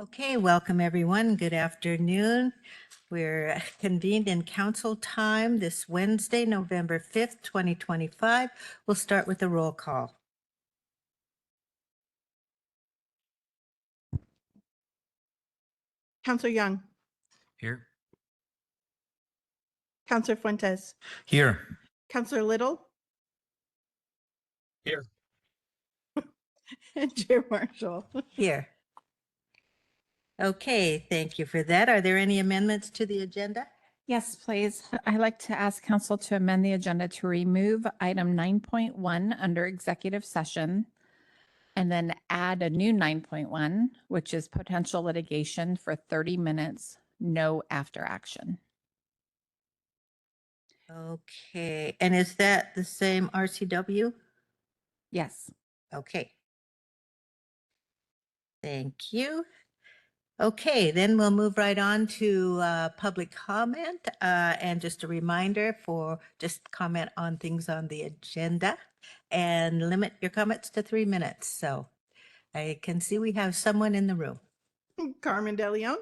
Okay, welcome everyone. Good afternoon. We're convened in council time this Wednesday, November 5th, 2025. We'll start with a roll call. Counselor Young, Here. Counselor Fuentes, Here. Counselor Little, Here. and Chair Marshall. Here. Okay, thank you for that. Are there any amendments to the agenda? Yes, please. I'd like to ask council to amend the agenda to remove item 9.1 under executive session and then add a new 9.1, which is potential litigation for 30 minutes, no after action. Okay, and is that the same RCW? Yes. Okay. Thank you. Okay, then we'll move right on to public comment. And just a reminder for just comment on things on the agenda and limit your comments to 3 minutes. So I can see we have someone in the room. Carmen DeLeon.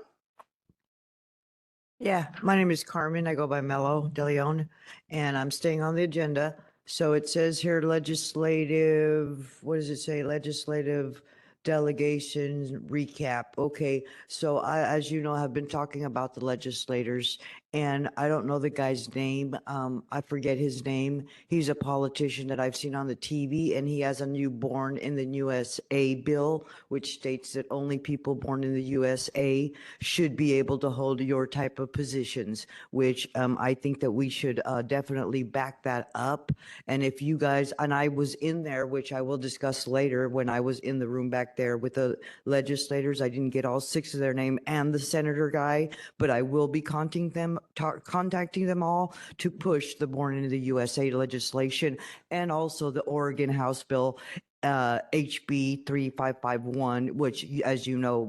Yeah, my name is Carmen. I go by Mello De Leon, and I'm staying on the agenda. So it says here legislative, what does it say? Legislative delegation recap. Okay, so as you know, have been talking about the legislators, and I don't know the guy's name. I forget his name. He's a politician that I've seen on the TV, and he has a new Born in the USA bill, which states that only people born in the USA should be able to hold your type of positions, which I think that we should definitely back that up. And if you guys, and I was in there, which I will discuss later, when I was in the room back there with the legislators, I didn't get all 6 of their name and the senator guy, but I will be contacting them all to push the Born into the USA legislation and also the Oregon House Bill HB 3551, which, as you know,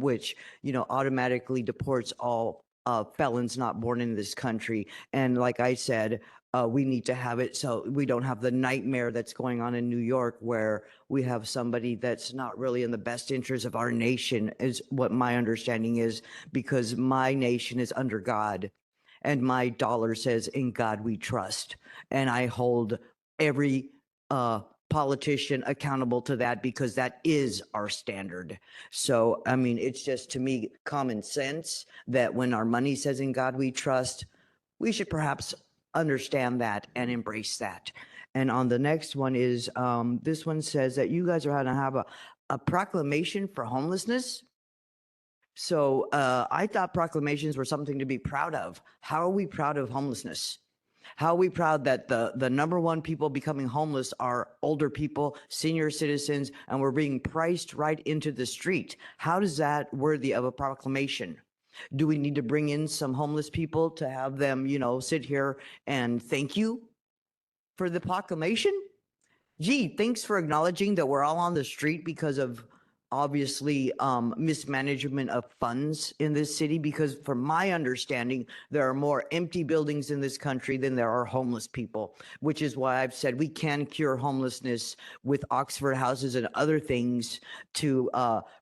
automatically deports all felons not born in this country. And like I said, we need to have it so we don't have the nightmare that's going on in New York, where we have somebody that's not really in the best interest of our nation, is what my understanding is, because my nation is under God and my dollar says, "In God we trust." And I hold every politician accountable to that, because that is our standard. So, I mean, it's just, to me, common sense that when our money says "In God we trust," we should perhaps understand that and embrace that. And on the next one is, this one says that you guys are going to have a proclamation for homelessness. So I thought proclamations were something to be proud of. How are we proud of homelessness? How are we proud that the number one people becoming homeless are older people, senior citizens, and we're being priced right into the street? How is that worthy of a proclamation? Do we need to bring in some homeless people to have them, sit here and thank you for the proclamation? Gee, thanks for acknowledging that we're all on the street because of obviously mismanagement of funds in this city, because from my understanding, there are more empty buildings in this country than there are homeless people, which is why I've said we can cure homelessness with Oxford houses and other things to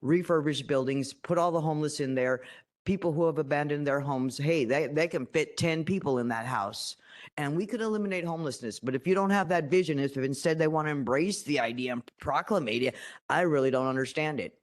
refurbish buildings, put all the homeless in there. People who have abandoned their homes, hey, they can fit 10 people in that house. And we could eliminate homelessness. But if you don't have that vision, if instead they want to embrace the idea and proclamate it, I really don't understand it.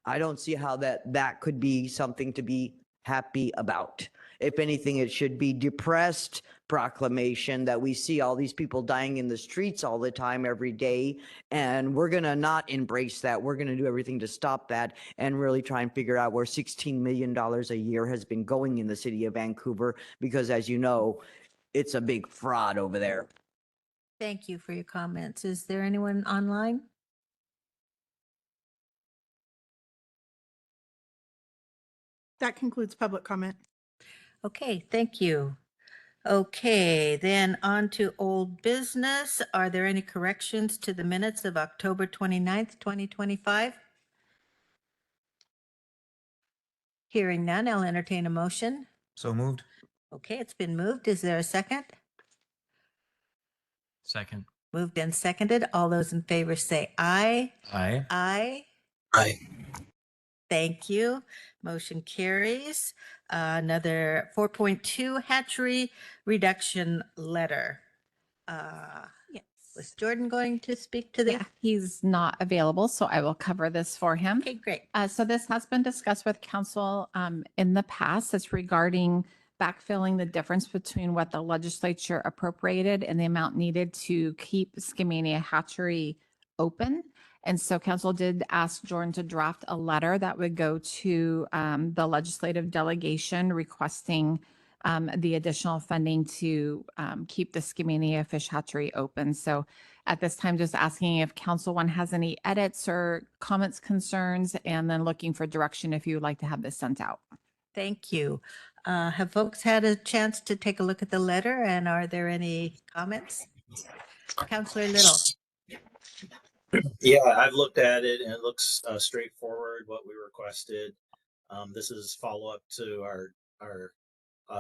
I don't see how that could be something to be happy about. If anything, it should be depressed proclamation that we see all these people dying in the streets all the time, every day. And we're going to not embrace that. We're going to do everything to stop that and really try and figure out where $16 million a year has been going in the city of Vancouver. Because as you know, it's a big fraud over there. Thank you for your comments. Is there anyone online? That concludes public comment. Okay, thank you. Okay, then on to old business. Are there any corrections to the minutes of October 29th, 2025? Hearing none, I'll entertain a motion. So moved. Okay, it's been moved. Is there a second? Second. Moved and seconded. All those in favor say aye. Aye. Aye. Aye. Thank you. Motion carries. Another 4.2 hatchery reduction letter. Yes. Was Jordan going to speak to this? Yeah, he's not available, so I will cover this for him. Okay, great. So this has been discussed with council in the past. It's regarding backfilling the difference between what the legislature appropriated and the amount needed to keep Skamania Hatchery open. And so council did ask Jordan to draft a letter that would go to the legislative delegation requesting the additional funding to keep the Skamania Fish Hatchery open. So at this time, just asking if council one has any edits or comments, concerns, and then looking for direction if you would like to have this sent out. Thank you. Have folks had a chance to take a look at the letter, and are there any comments? Counselor Little. Yeah, I've looked at it and it looks straightforward what we requested. This is follow up to our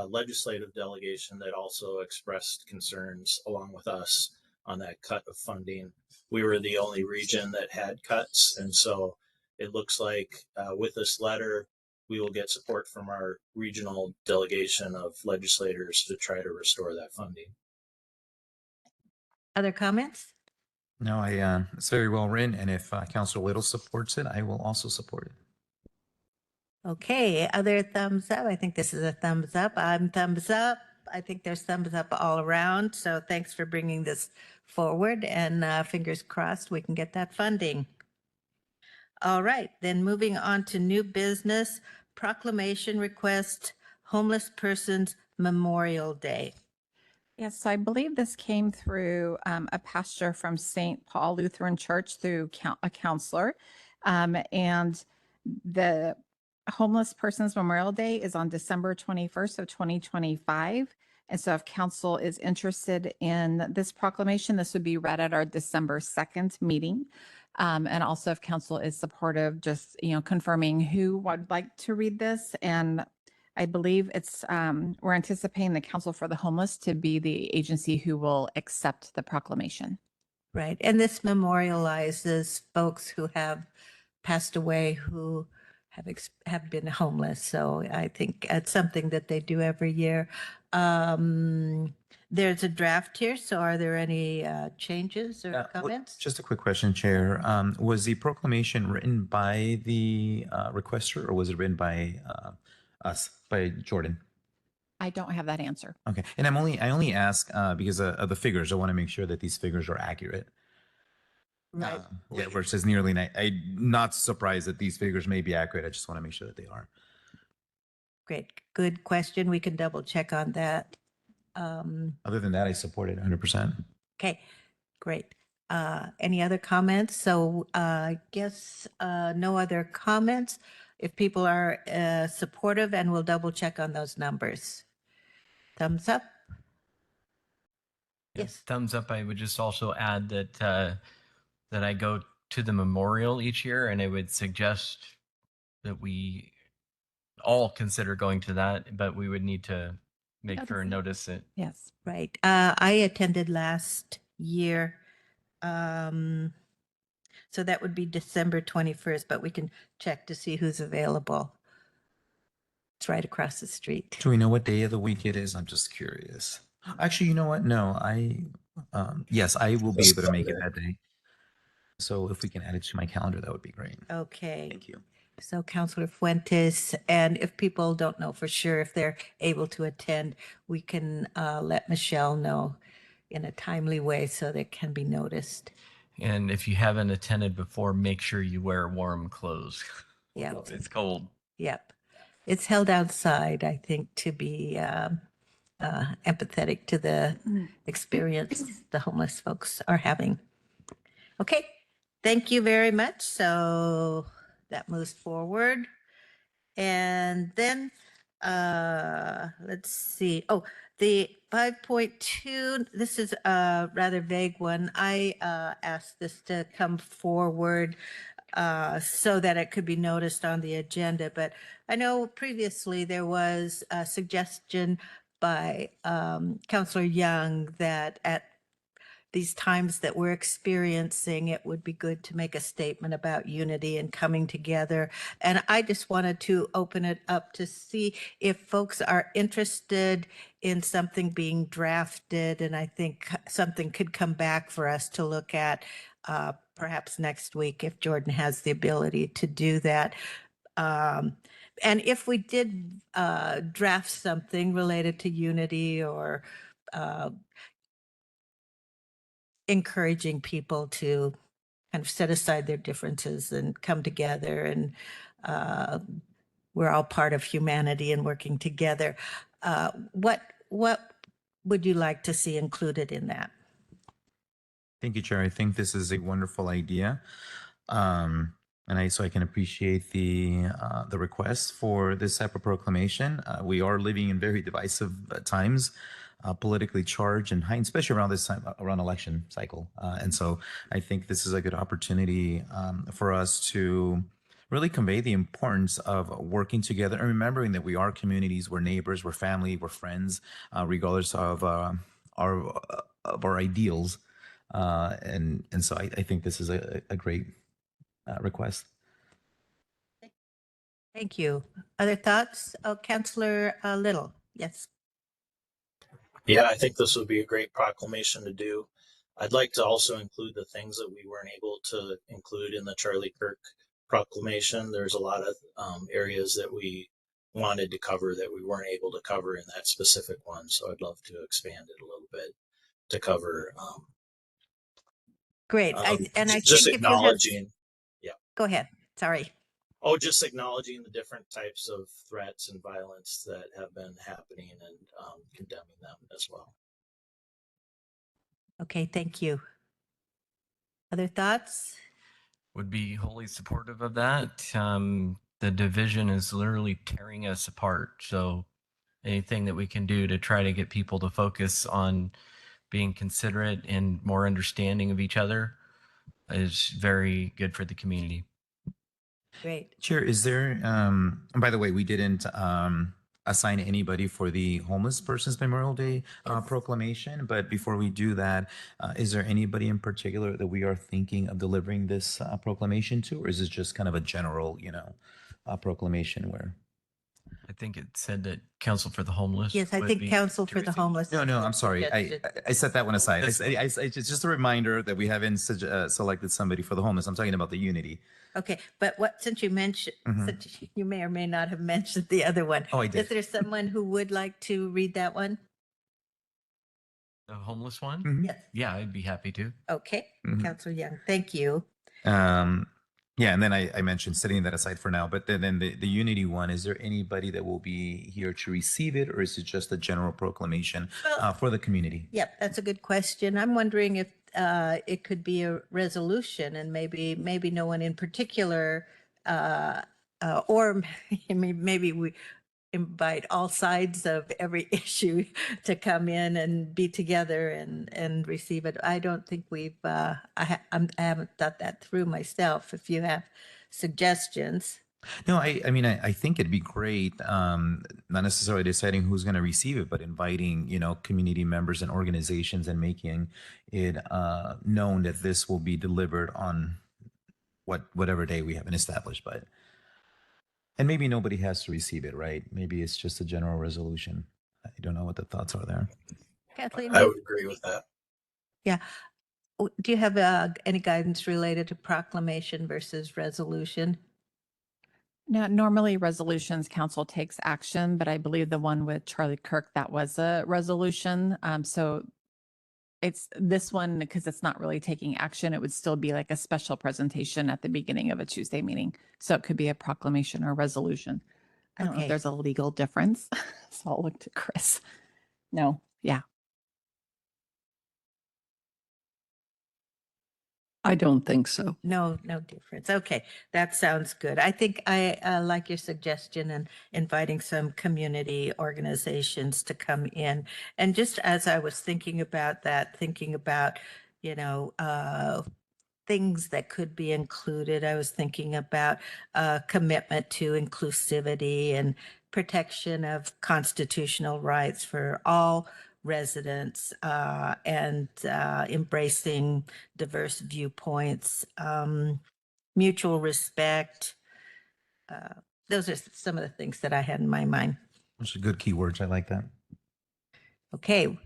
legislative delegation that also expressed concerns along with us on that cut of funding. We were the only region that had cuts, and so it looks like with this letter, we will get support from our regional delegation of legislators to try to restore that funding. Other comments? No, it's very well written, and if Council Little supports it, I will also support it. Okay, other thumbs up. I think this is a thumbs up. I'm thumbs up. I think there's thumbs up all around. So thanks for bringing this forward, and fingers crossed we can get that funding. All right, then moving on to new business, proclamation request, Homeless Persons Memorial Day. Yes, so I believe this came through a pastor from St. Paul Lutheran Church through a counselor. And the Homeless Persons Memorial Day is on December 21st of 2025. And so if council is interested in this proclamation, this would be read at our December 2nd meeting. And also if council is supportive, just, confirming who would like to read this. And I believe it's, we're anticipating the Council for the Homeless to be the agency who will accept the proclamation. Right, and this memorializes folks who have passed away who have been homeless. So I think it's something that they do every year. There's a draft here, so are there any changes or comments? Just a quick question, Chair. Was the proclamation written by the requester, or was it written by us, by Jordan? I don't have that answer. Okay, and I only ask because of the figures. I want to make sure that these figures are accurate. Right. Yeah, where it says nearly I'm not surprised that these figures may be accurate. I just want to make sure that they are. Great, good question. We can double check on that. Other than that, I support it 100%. Okay, great. Any other comments? So I guess no other comments. If people are supportive, and we'll double check on those numbers. Thumbs up? Yes. Thumbs up. I would just also add that that I go to the memorial each year, and I would suggest that we all consider going to that, but we would need to make sure and notice it. Yes. Right. I attended last year. So that would be December 21st, but we can check to see who's available. It's right across the street. Do we know what day of the week it is? I'm just curious. Actually, you know what? No, yes, I will be able to make it that day. So if we can add it to my calendar, that would be great. Okay. Thank you. So Councilor Fuentes, and if people don't know for sure if they're able to attend, we can let Michelle know in a timely way so that it can be noticed. And if you haven't attended before, make sure you wear warm clothes. Yeah. It's cold. Yep. It's held outside, I think, to be empathetic to the experience the homeless folks are having. Okay, thank you very much. So that moves forward. And then let's see. Oh, the 5.2, this is a rather vague one. I asked this to come forward so that it could be noticed on the agenda. But I know previously there was a suggestion by Councilor Young that these times that we're experiencing, it would be good to make a statement about unity and coming together. And I just wanted to open it up to see if folks are interested in something being drafted. And I think something could come back for us to look at perhaps next week if Jordan has the ability to do that. And if we did draft something related to unity or encouraging people to kind of set aside their differences and come together, and we're all part of humanity and working together. What would you like to see included in that? Thank you, Chair. I think this is a wonderful idea. So I can appreciate the request for this type of proclamation. We are living in very divisive times, politically charged and high, especially around this time, around election cycle. And so I think this is a good opportunity for us to really convey the importance of working together and remembering that we are communities, we're neighbors, we're family, we're friends, regardless of our ideals. And so I think this is a great request. Thank you. Other thoughts? Oh, Councillor Little. Yes. Yeah, I think this would be a great proclamation to do. I'd like to also include the things that we weren't able to include in the Charlie Kirk proclamation. There's a lot of areas that we wanted to cover that we weren't able to cover in that specific one. So I'd love to expand it a little bit to cover. Great. I Just think if you have, acknowledging. Yeah. go ahead. Sorry. Oh, just acknowledging the different types of threats and violence that have been happening and condemning them as well. Okay. Thank you. Other thoughts? Would be wholly supportive of that. The division is literally tearing us apart. So anything that we can do to try to get people to focus on being considerate and more understanding of each other is very good for the community. Great. Chair, is there, and by the way, we didn't assign anybody for the Homeless Persons Memorial Day Yes. proclamation, but before we do that, is there anybody in particular that we are thinking of delivering this proclamation to, or is it just kind of a general, proclamation where? I think it said that Council for the Homeless. Yes, I would think be Council to for the receive. Homeless. No, I'm sorry. I set that one aside. This- It's just a reminder that we haven't selected somebody for the homeless. I'm talking about the unity. Okay, but since you mentioned, Mhm. since you may or may not have mentioned the other one. Oh, I did. Is there someone who would like to read that one? The homeless one? Mhm. Yes. Yeah, I'd be happy to. Okay, Mhm. Councillor Young, thank you. Yeah, and then I mentioned setting that aside for now, but then the unity one, is there anybody that will be here to receive it, or is it just a general proclamation Well- for the community? Yep, that's a good question. I'm wondering if it could be a resolution, and maybe no one in particular, or maybe we invite all sides of every issue to come in and be together and receive it. I don't think we've I haven't thought that through myself. If you have suggestions. No, I mean, I think it'd be great, not necessarily deciding who's going to receive it, but inviting, community members and organizations and making it known that this will be delivered on whatever day we haven't established. And maybe nobody has to receive it, right? Maybe it's just a general resolution. I don't know what the thoughts are there. Kathleen, I would agree with that. do you have any guidance related to proclamation versus resolution? Now, normally resolutions, council takes action, but I believe the one with Charlie Kirk, that was a resolution. So it's this one, because it's not really taking action, it would still be like a special presentation at the beginning of a Tuesday meeting. So it could be a proclamation or resolution. I don't know Okay. if there's a legal difference. So I'll look to Chris. No, yeah. I don't think so. No difference. Okay, that sounds good. I think I like your suggestion and inviting some community organizations to come in. And just as I was thinking about that, things that could be included, I was thinking about commitment to inclusivity and protection of constitutional rights for all residents and embracing diverse viewpoints, mutual respect. Those are some of the things that I had in my mind. Those are good keywords. I like that. Okay,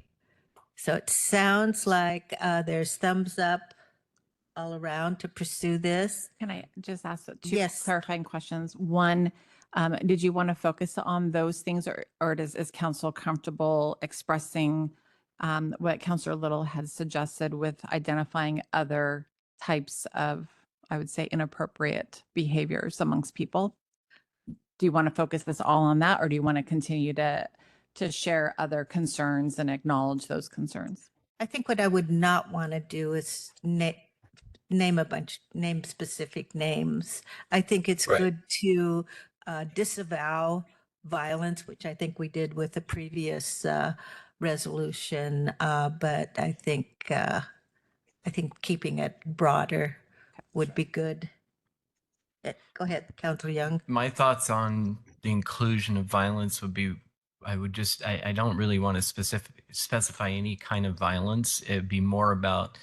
so it sounds like there's thumbs up all around to pursue this. Can I just ask two Yes. clarifying questions? One, did you want to focus on those things, or is council comfortable expressing what Councilor Little has suggested with identifying other types of, I would say, inappropriate behaviors amongst people? Do you want to focus this all on that, or do you want to continue to share other concerns and acknowledge those concerns? I think what I would not want to do is name specific names. I think it's Right. good to disavow violence, which I think we did with the previous resolution. But I think keeping it broader would be good. Go ahead, Councilor Young. My thoughts on the inclusion of violence would be, I don't really want to specify any kind of violence. It'd be more about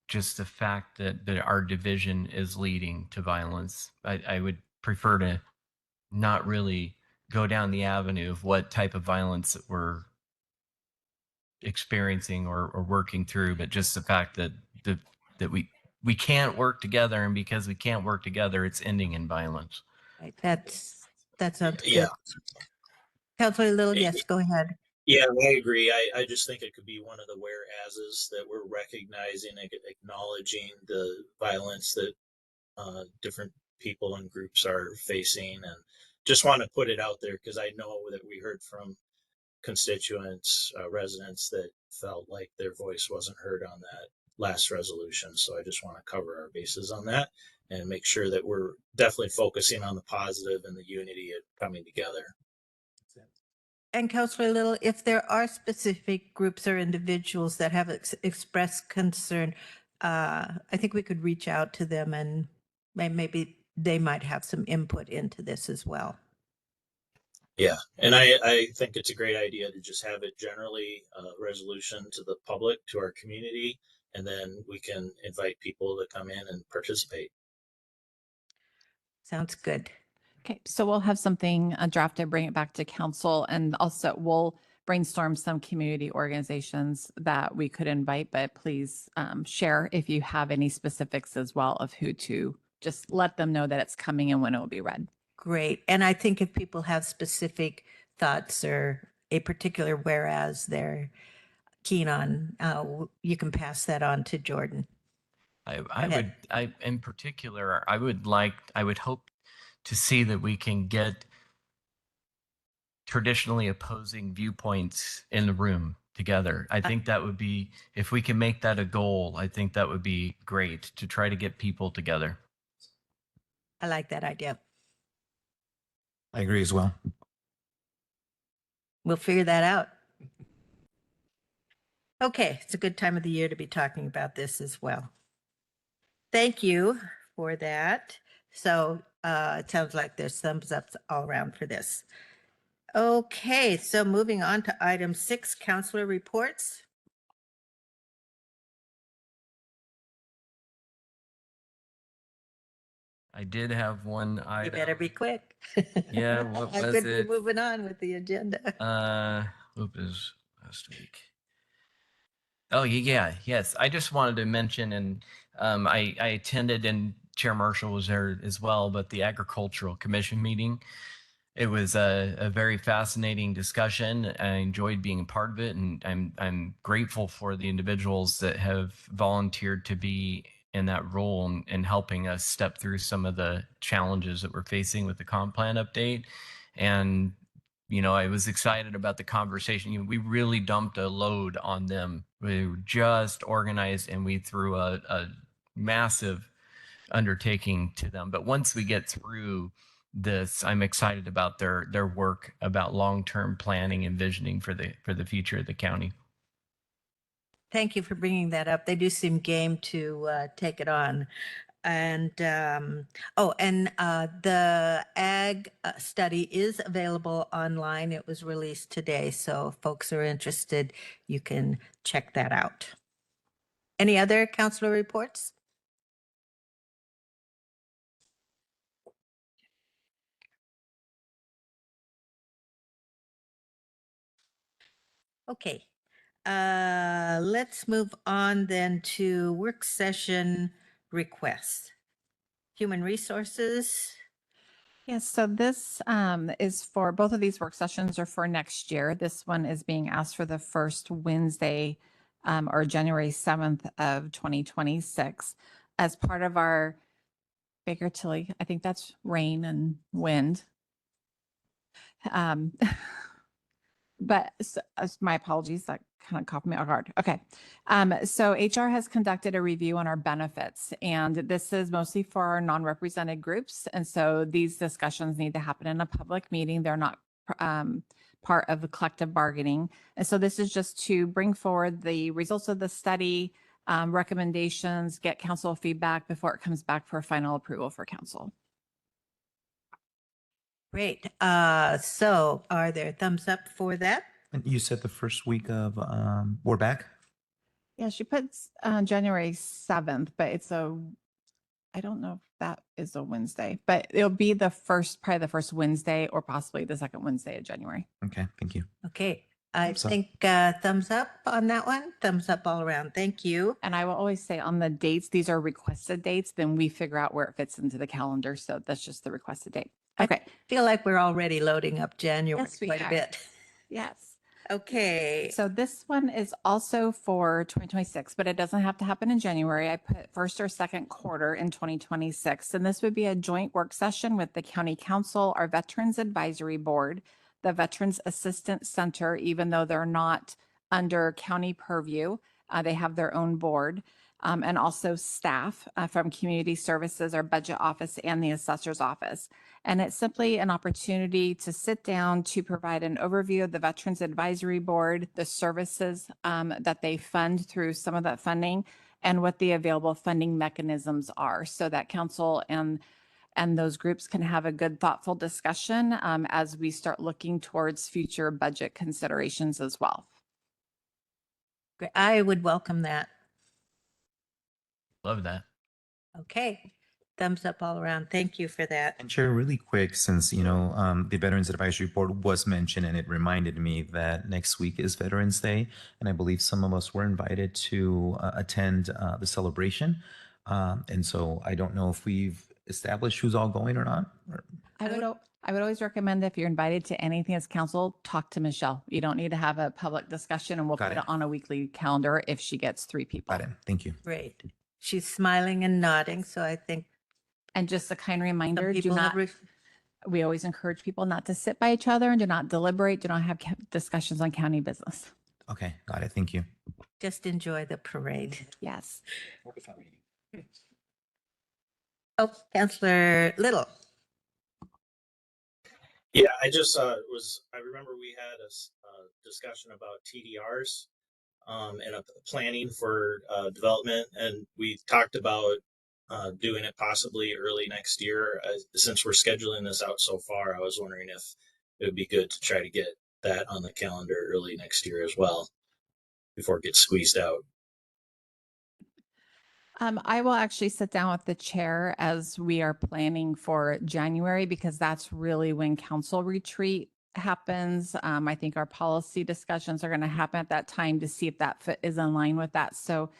just the fact that our division is leading to violence. I would prefer to not really go down the avenue of what type of violence that we're experiencing or working through, but just the fact that we can't work together, and because we can't work together, it's ending in violence. Right, that sounds good. Yeah. Councilor Little, yes, go ahead. Yeah, I agree. I just think it could be one of the whereases that we're recognizing, acknowledging the violence that different people and groups are facing, and just want to put it out there because I know that we heard from constituents, residents that felt like their voice wasn't heard on that last resolution. So I just want to cover our bases on that and make sure that we're definitely focusing on the positive and the unity of coming together. And Councilor Little, if there are specific groups or individuals that have expressed concern, I think we could reach out to them and maybe they might have some input into this as well. Yeah, and I think it's a great idea to just have it generally a resolution to the public, to our community, and then we can invite people to come in and participate. Sounds good. Okay, so we'll have something drafted, bring it back to council, and also we'll brainstorm some community organizations that we could invite, but please share if you have any specifics as well of who to, just let them know that it's coming and when it will be read. Great. And I think if people have specific thoughts or a particular whereas they're keen on, you can pass that on to Jordan. In particular, I would hope to see that we can get traditionally opposing viewpoints in the room together. I think that would be, if we can make that a goal, I think that would be great to try to get people together. I like that idea. I agree as well. We'll figure that out. Okay, it's a good time of the year to be talking about this as well. Thank you for that. So it sounds like there's thumbs up all around for this. Okay, so moving on to item 6, councilor reports. I did have one item. You better be quick. Yeah, what I was could be it? moving on with the agenda. What was last week? Oh, yeah, yes. I just wanted to mention, and I attended, and Chair Marshall was there as well, but the Agricultural Commission meeting. It was a very fascinating discussion. I enjoyed being a part of it, and I'm grateful for the individuals that have volunteered to be in that role and helping us step through some of the challenges that we're facing with the comp plan update. And I was excited about the conversation. We really dumped a load on them. We were just organized, and we threw a massive undertaking to them. But once we get through this, I'm excited about their work about long-term planning and visioning for the future of the county. Thank you for bringing that up. They do seem game to take it on. and the ag study is available online. It was released today, so if folks are interested, you can check that out. Any other counselor reports? Okay, let's move on then to work session requests. Human Resources. Yes, so this is for, both of these work sessions are for next year. This one is being asked for the first Wednesday or January 7th of 2026 as part of our Baker Tilly, I think that's rain and wind. But my apologies, that kind of caught me off guard. Okay. So HR has conducted a review on our benefits, and this is mostly for our non-represented groups. And so these discussions need to happen in a public meeting. They're not part of the collective bargaining. And so this is just to bring forward the results of the study, recommendations, get council feedback before it comes back for final approval for council. Great. So are there thumbs up for that? And you said the first week of we're back. Yeah, she puts January 7th, but I don't know if that is a Wednesday, but it'll be probably the first Wednesday or possibly the second Wednesday of January. Okay, thank you. Okay, I Thumbs up. think thumbs up on that one. Thumbs up all around. Thank you. And I will always say on the dates, these are requested dates, then we figure out where it fits into the calendar. So that's just the requested date. Okay. Feel like we're already loading up January Yes, we quite a are. bit. Yes. Okay. So this one is also for 2026, but it doesn't have to happen in January. I put first or second quarter in 2026. And this would be a joint work session with the county council, our Veterans Advisory Board, the Veterans Assistance Center, even though they're not under county purview, they have their own board. And also staff from community services, our budget office and the assessor's office. And it's simply an opportunity to sit down to provide an overview of the Veterans Advisory Board, the services that they fund through some of that funding, and what the available funding mechanisms are, so that council and those groups can have a good, thoughtful discussion as we start looking towards future budget considerations as well. Great. I would welcome that. Love that. Okay. Thumbs up all around. Thank you for that. And Chair, really quick, since the Veterans Advisory Board was mentioned, and it reminded me that next week is Veterans Day, and I believe some of us were invited to attend the celebration. And so I don't know if we've established who's all going or not. I would always recommend if you're invited to anything as council, talk to Michelle. You don't need to have a public discussion, and we'll Got put it. it on a weekly calendar if she gets 3 people. Got it. Thank you. Great. She's smiling and nodding, so I think And just a kind some reminder, do people have not, we always encourage people not to sit by each other and do not deliberate, do not have discussions on county business. Okay, got it. Thank you. just enjoy the parade. Yes. Oh, Councillor Little. Yeah, I just I remember we had a discussion about TDRs and a planning for development, and we talked about doing it possibly early next year. Since we're scheduling this out so far, I was wondering if it would be good to try to get that on the calendar early next year as well, before it gets squeezed out. I will actually sit down with the chair as we are planning for January, because that's really when council retreat happens. I think our policy discussions are going to happen at that time to see if that fit is in line with that. So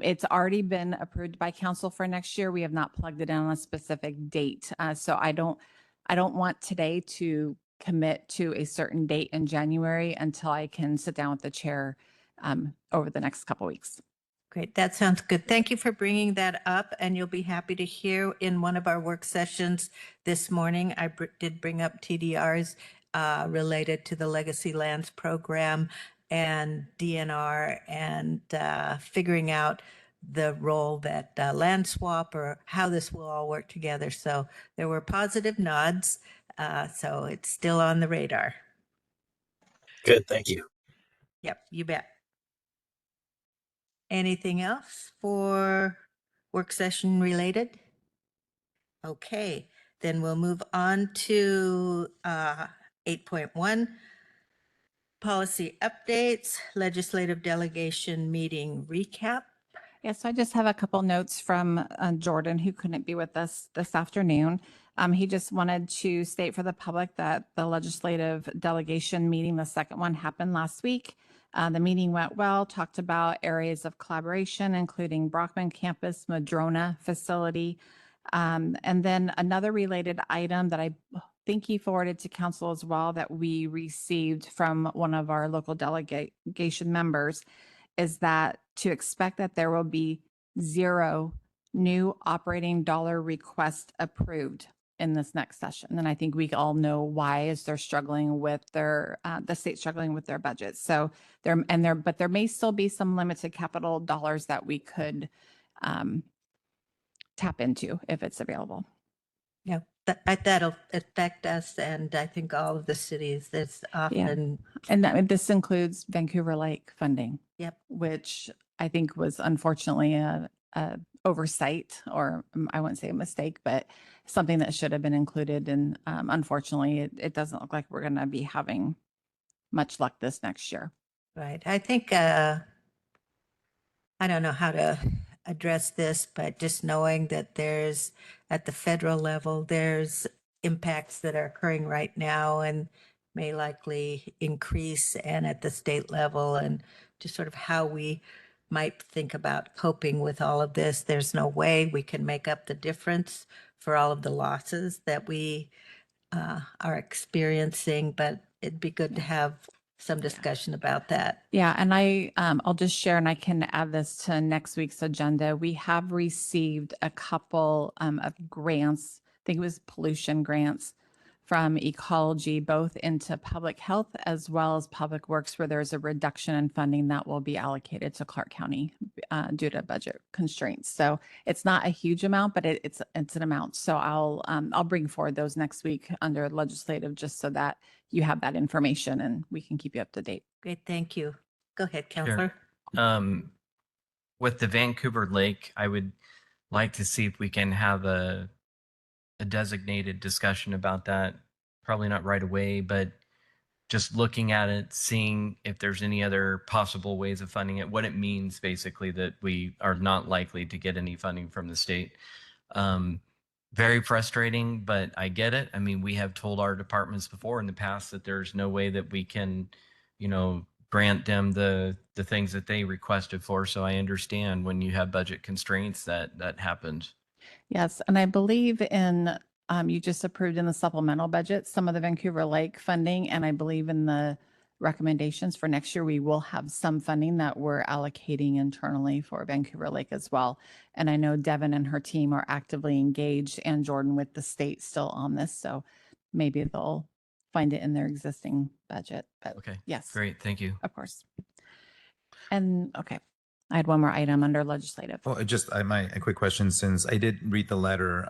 it's already been approved by council for next year. We have not plugged it in on a specific date. So I don't want today to commit to a certain date in January until I can sit down with the chair over the next couple weeks. Great, that sounds good. Thank you for bringing that up, and you'll be happy to hear in one of our work sessions this morning, I did bring up TDRs related to the Legacy Lands Program and DNR, and figuring out the role that land swap or how this will all work together. So there were positive nods, so it's still on the radar. Good, thank you. Yep, you bet. Anything else for work session related? Okay, then we'll move on to 8.1, policy updates, legislative delegation meeting recap. Yes, so I just have a couple notes from Jordan, who couldn't be with us this afternoon. He just wanted to state for the public that the legislative delegation meeting, the second one, happened last week. The meeting went well, talked about areas of collaboration, including Brockman Campus, Madrona facility. And then another related item that I think he forwarded to council as well that we received from one of our local delegation members is that to expect that there will be 0 new operating dollar requests approved in this next session. And I think we all know why, is they're struggling with their, the state struggling with their budgets. So but there may still be some limited capital dollars that we could tap into if it's available. Yeah, that'll affect us, and I think all of the cities. That's often, And this includes Vancouver Lake funding. Yep. Which I think was unfortunately a oversight, or I wouldn't say a mistake, but something that should have been included. And unfortunately, it doesn't look like we're going to be having much luck this next year. right. I think, I don't know how to address this, but just knowing that there's, at the federal level, there's impacts that are occurring right now and may likely increase, and at the state level, and just sort of how we might think about coping with all of this. There's no way we can make up the difference for all of the losses that we are experiencing, but it'd be good to have some discussion about that. Yeah, and I'll just share, and I can add this to next week's agenda. We have received a couple of grants. I think it was pollution grants from ecology, both into public health as well as public works, where there's a reduction in funding that will be allocated to Clark County due to budget constraints. So it's not a huge amount, but it's an amount. So I'll bring forward those next week under legislative, just so that you have that information and we can keep you up to date. Great, thank you. Go ahead, Counselor. With the Vancouver Lake, I would like to see if we can have a designated discussion about that. Probably not right away, but just looking at it, seeing if there's any other possible ways of funding it, what it means basically that we are not likely to get any funding from the state. Very frustrating, but I get it. I mean, we have told our departments before in the past that there's no way that we can, grant them the things that they requested for. So I understand when you have budget constraints that happens. Yes, and I believe in, you just approved in the supplemental budget, some of the Vancouver Lake funding, and I believe in the recommendations for next year, we will have some funding that we're allocating internally for Vancouver Lake as well. And I know Devin and her team are actively engaged, and Jordan with the state still on this. So maybe they'll find it in their existing budget, but Okay. yes, Great. Thank you. of course. And okay, I had one more item under legislative. Well, a quick question, since I did read the letter,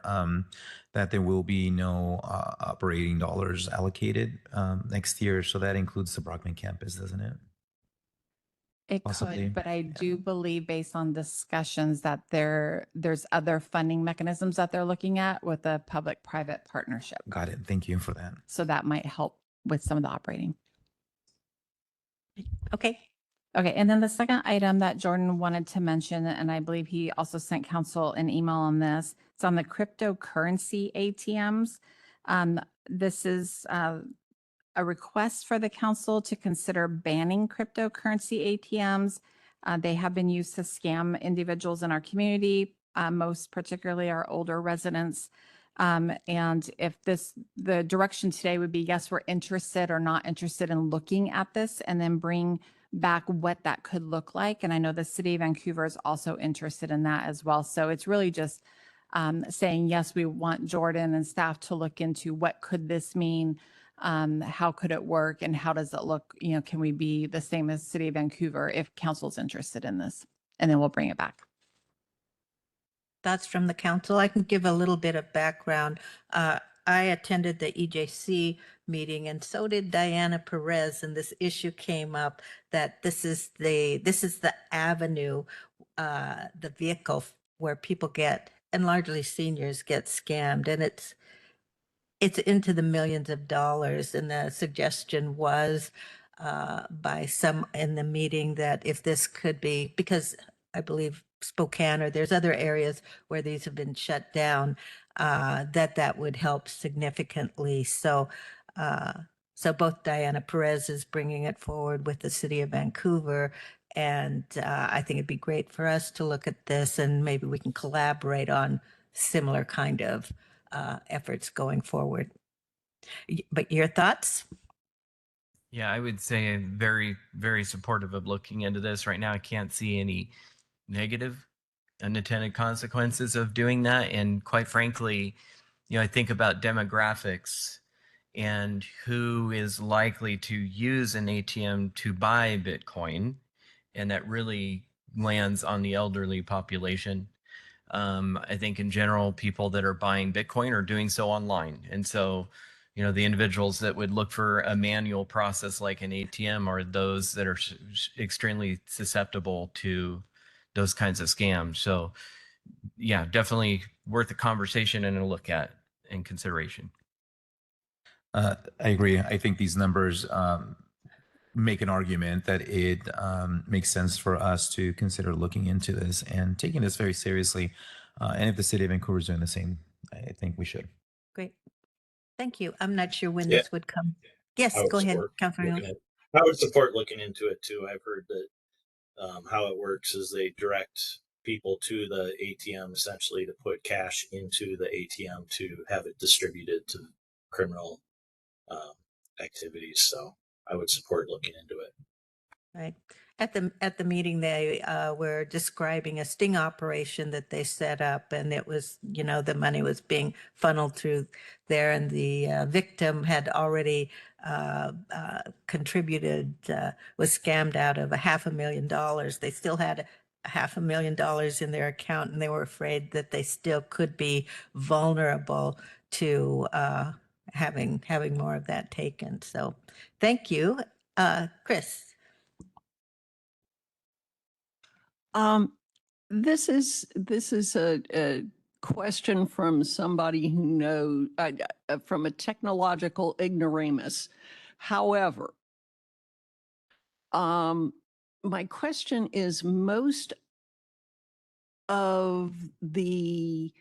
that there will be no operating dollars allocated next year. So that includes the Brockman campus, doesn't it? It Possibly. could, but I do believe based on discussions that there's other funding mechanisms that they're looking at with a public-private partnership. Got it. Thank you for that. So that might help with some of the operating. Okay, Okay, and then the second item that Jordan wanted to mention, and I believe he also sent council an email on this, it's on the cryptocurrency ATMs. This is a request for the council to consider banning cryptocurrency ATMs. They have been used to scam individuals in our community, most particularly our older residents. And if the direction today would be, yes, we're interested or not interested in looking at this, and then bring back what that could look like. And I know the city of Vancouver is also interested in that as well. So it's really just saying, yes, we want Jordan and staff to look into what could this mean? How could it work, and how does it look? Can we be the same as city of Vancouver if council's interested in this? And then we'll bring it back. thoughts from the council. I can give a little bit of background. I attended the EJC meeting, and so did Diana Perez, and this issue came up that this is the avenue, the vehicle where people get and largely seniors get scammed, and it's into the millions of dollars. And the suggestion was by some in the meeting that if this could be, because I believe Spokane or there's other areas where these have been shut down, that would help significantly. So, so both Diana Perez is bringing it forward with the city of Vancouver. And I think it'd be great for us to look at this, and maybe we can collaborate on similar kind of efforts going forward. But your thoughts? Yeah, I would say I'm very, very supportive of looking into this. Right now, I can't see any negative unintended consequences of doing that. And quite frankly, I think about demographics and who is likely to use an ATM to buy Bitcoin. And that really lands on the elderly population. I think in general, people that are buying Bitcoin are doing so online. And so, the individuals that would look for a manual process like an ATM are those that are extremely susceptible to those kinds of scams. So, yeah, definitely worth a conversation and a look at and consideration. I agree. I think these numbers make an argument that it makes sense for us to consider looking into this and taking this very seriously. And if the city of Vancouver is doing the same, I think we should. Great. Thank you. I'm not sure when Yeah. this would come. Yes, I would go ahead, support Councilor. looking Neal. I would support looking into it too. I've heard that how it works is they direct people to the ATM essentially to put cash into the ATM to have it distributed to criminal activities. So I would support looking into it. Right. At the meeting, they were describing a sting operation that they set up, and it was, the money was being funneled through there, and the victim had already contributed, was scammed out of $500,000. They still had $500,000 in their account, and they were afraid that they still could be vulnerable to having more of that taken. So, thank you, Chris. This is a question from somebody who knows from a technological ignoramus. However, my question is, most of the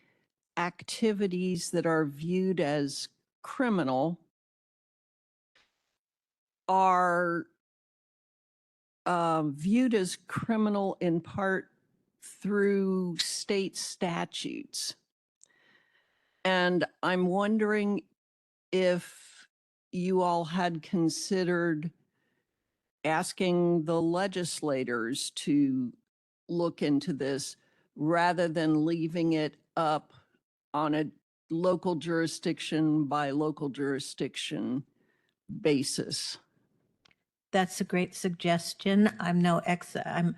activities that are viewed as criminal are viewed as criminal in part through state statutes. And I'm wondering if you all had considered asking the legislators to look into this rather than leaving it up on a local jurisdiction by local jurisdiction basis. That's a great suggestion. I'm no expert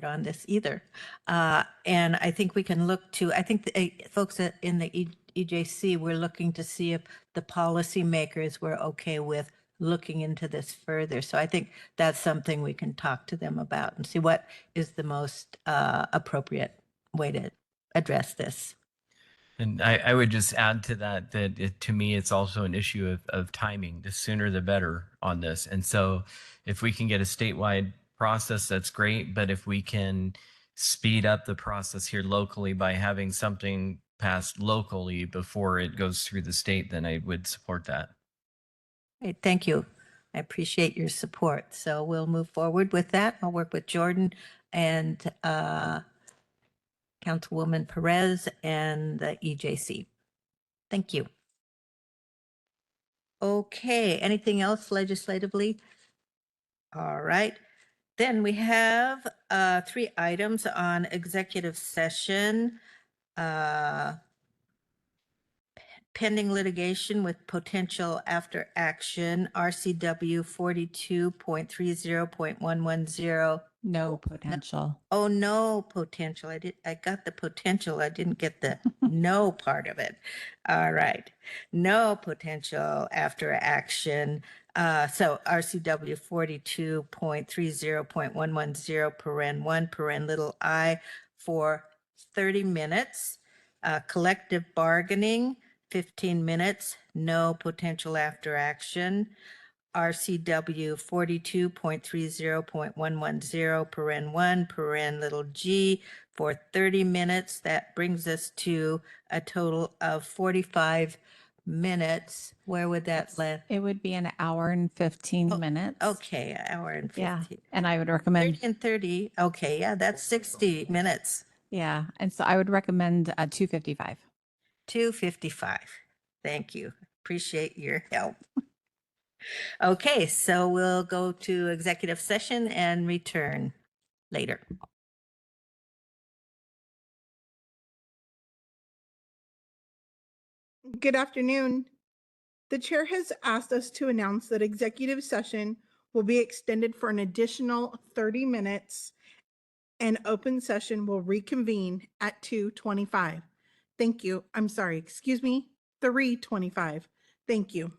on this either. And I think we can look to, I think the folks in the EJC, we're looking to see if the policymakers were okay with looking into this further. So I think that's something we can talk to them about and see what is the most appropriate way to address this. And I would just add to that to me, it's also an issue of timing. The sooner the better on this. And so if we can get a statewide process, that's great. But if we can speed up the process here locally by having something passed locally before it goes through the state, then I would support that. Great, thank you. I appreciate your support. So we'll move forward with that. I'll work with Jordan and Councilwoman Perez and the EJC. Thank you. Okay, anything else legislatively? All right. Then we have 3 items on executive session. Pending litigation with potential after action, RCW 42.30.110. No potential. Oh, no potential. I got the potential. I didn't get the no part of it. All right. No potential after action. So RCW 42.30.110 paren 1 paren little I for 30 minutes. Collective bargaining, 15 minutes, no potential after action. RCW 42.30.110, paren 1, paren little g, for 30 minutes. That brings us to a total of 45 minutes. Where would that land? It would be an hour and 15 Oh, minutes. Okay, an hour and 15. Yeah. And I would 30 recommend, and 30, okay, yeah, that's 60 minutes. yeah. And so I would recommend 2:55. 2:55. Thank you. Appreciate your help. Okay, so we'll go to executive session and return later. Good afternoon. The chair has asked us to announce that executive session will be extended for an additional 30 minutes and open session will reconvene at 2:25. Thank you. I'm sorry, excuse me, 3:25. Thank you.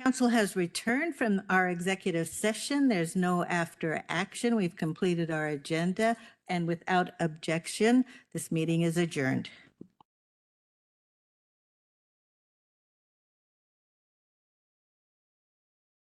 Council has returned from our executive session. There's no after action. We've completed our agenda, and without objection, this meeting is adjourned.